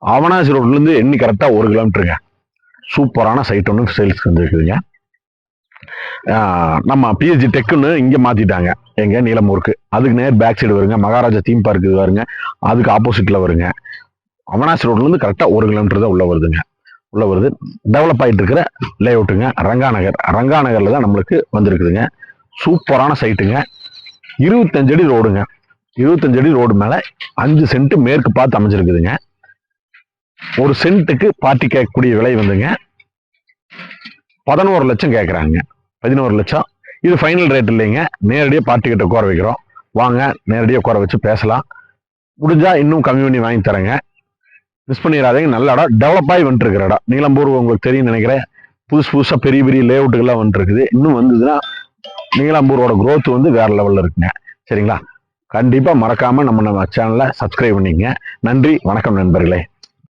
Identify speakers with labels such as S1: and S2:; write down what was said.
S1: அவனாசி ரோட்லேருந்து எண்ணி கரெக்டாக 1 கிலோமீட்டருங்க. சூப்பரான சைட் ஒன்று சேல்ஸ்க்கு வந்துருக்குதுங்க. நம்ம பிஎஸ்ஜி டெக்குன்னு இங்கே மாற்றிட்டாங்க எங்கள் நீலமூருக்கு. அதுக்கு நேர் பேக் சைடு வருங்க. மகாராஜா தீம் பார்க் இது வருங்க, அதுக்கு ஆப்போசிட்டில் வருங்க. அவனாசி ரோட்லேருந்து கரெக்டாக 1 கிலோமீட்டர் தான் உள்ள வருதுங்க. உள்ள வருது. டெவலப் ஆகிட்டு இருக்கிற லே அவுட்டுங்க. ரங்காநகரில் தான் நம்மளுக்கு வந்திருக்குதுங்க. சூப்பரான சைட்டுங்க. 25 அடி ரோடுங்க. 25 அடி ரோடு மேலே 5 சென்ட் மேற்கு பார்த்து அமைஞ்சிருக்குதுங்க. ஒரு சென்ட்டுக்கு பார்ட்டி கேட்கக்கூடிய விலை வந்துங்க 11 லட்சம் கேட்குறாங்க. 11 லட்சம். இது ஃபைனல் ரேட் இல்லைங்க. நேரடியாக பார்ட்டி கிட்ட உட்கார வைக்கிறோம். வாங்க நேரடியாக உட்கார வச்சு பேசலாம். முடிஞ்சா இன்னும் கம்மி பண்ணி வாங்கி தரேங்க. மிஸ் பண்ணிடாதீங்க. நல்ல இடம், டெவலப் ஆகி வந்துட்டு இருக்கிற இடம். நீலம்பூர் உங்களுக்கு தெரியும் நினைக்கிறேன். புதுசாக பெரிய பெரிய லே அவுட்டுகள்லாம் வந்துட்டு இருக்குது. இன்னும் வந்ததுன்னா நீலாம்பூரோட growth வந்து வேற லெவலில் இருக்குங்க. சரிங்களா? கண்டிப்பாக மறக்காம நம்ம சேனலை சப்ஸ்கிரைப் பண்ணிக்கங்க. நன்றி, வணக்கம் நண்பர்களே.